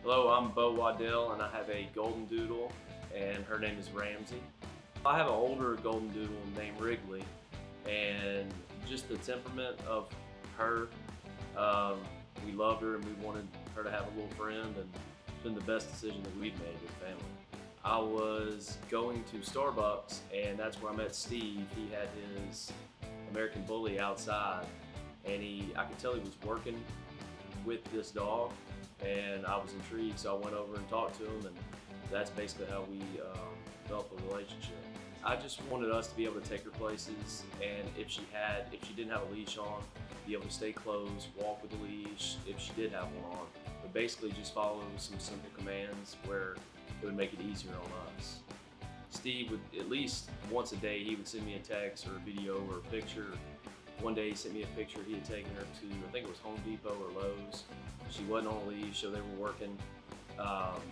Hello, I'm Beaux and I have a golden doodle and her name is Ramsey. I have an older golden doodle named Wrigley, and just the temperament of her, we loved her and we wanted her to have a little friend, and it's been the best decision that we've made with the family. I was going to Starbucks and that's where I met Steve. He had his American Bully outside, and I could tell he was working with this dog, and I was intrigued, so I went over and talked to him, and that's basically how we developed a relationship. I just wanted us to be able to take her places, and if she didn't have a leash on, be able to stay close, walk with a leash if she did have one on, but basically just follow some simple commands where it would make it easier on us. Steve would, at least once a day, he would send me a text or a video or a picture. One day he sent me a picture he had taken her to, I think it was Home Depot or Lowe's. She wasn't on a leash, so they were working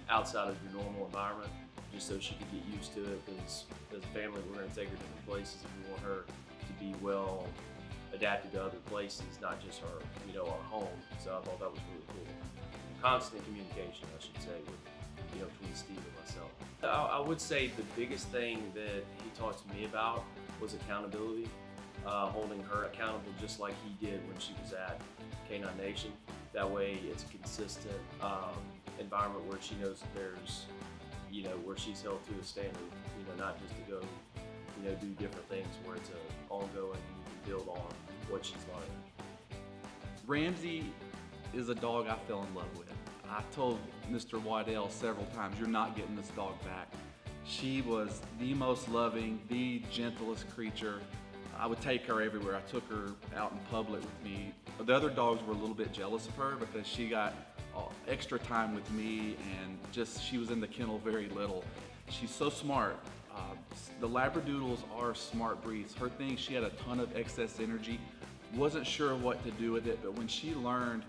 outside of your normal environment, just so she could get used to it, because as a family we're going to take her to different places and we want her to be well adapted to other places, not just our home. So I thought that was really cool. Constant communication, I should say, with between Steve and myself. I would say the biggest thing that he talked to me about was accountability. Holding her accountable just like he did when she was at Canine Nation. That way it's a consistent environment where she knows that there's, where she's held to a standard, not just to go, do different things, where it's ongoing and you can build on what she's learned. Ramsey is a dog I fell in love with. I told Mr. Waddell several times, you're not getting this dog back. She was the most loving, the gentlest creature. I would take her everywhere. I took her out in public with me. The other dogs were a little bit jealous of her because she got extra time with me, and she was in the kennel very little. She's so smart. The Labradoodles are smart breeds. Her thing, she had a ton of excess energy. Wasn't sure what to do with it, but when she learned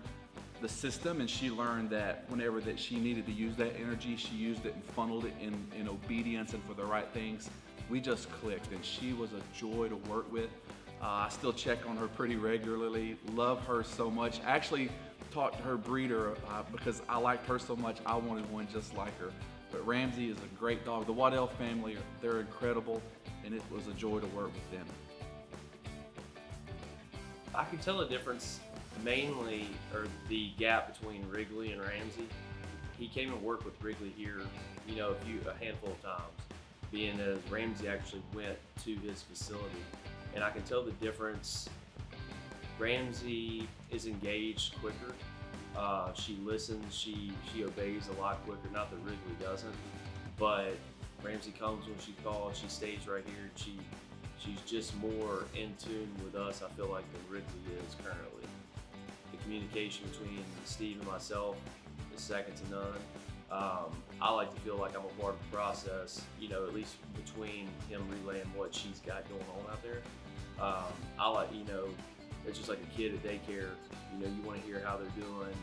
the system and she learned that whenever that she needed to use that energy, she used it and funneled it in obedience and for the right things, we just clicked, and she was a joy to work with. I still check on her pretty regularly, love her so much. I actually talked to her breeder because I liked her so much, I wanted one just like her. But Ramsey is a great dog. The Waddell family, they're incredible, and it was a joy to work with them. I can tell the difference mainly, or the gap between Wrigley and Ramsey. He came and worked with Wrigley here, a handful of times, being as Ramsey actually went to his facility. And I can tell the difference. Ramsey is engaged quicker. She listens, she obeys a lot quicker. Not that Wrigley doesn't, but Ramsey comes when she calls, she stays right here. She's just more in tune with us, I feel like, than Wrigley is currently. The communication between Steve and myself is second to none. I like to feel like I'm a part of the process, at least between him relaying what she's got going on out there. I like, it's just like a kid at daycare, you want to hear how they're doing,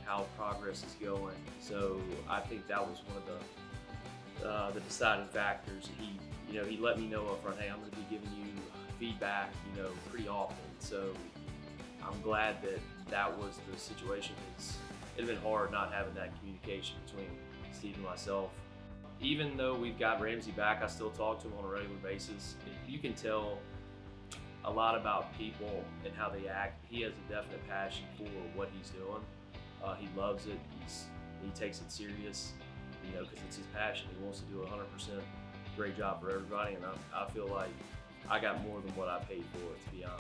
how progress is going. So I think that was one of the deciding factors. He let me know up front, hey, I'm going to be giving you feedback, pretty often. So I'm glad that was the situation, because it'd been hard not having that communication between Steve and myself. Even though we've got Ramsey back, I still talk to him on a regular basis. You can tell a lot about people and how they act. He has a definite passion for what he's doing. He loves it. He takes it serious, because it's his passion. He wants to do 100% great job for everybody, and I feel like I got more than what I paid for it, to be honest.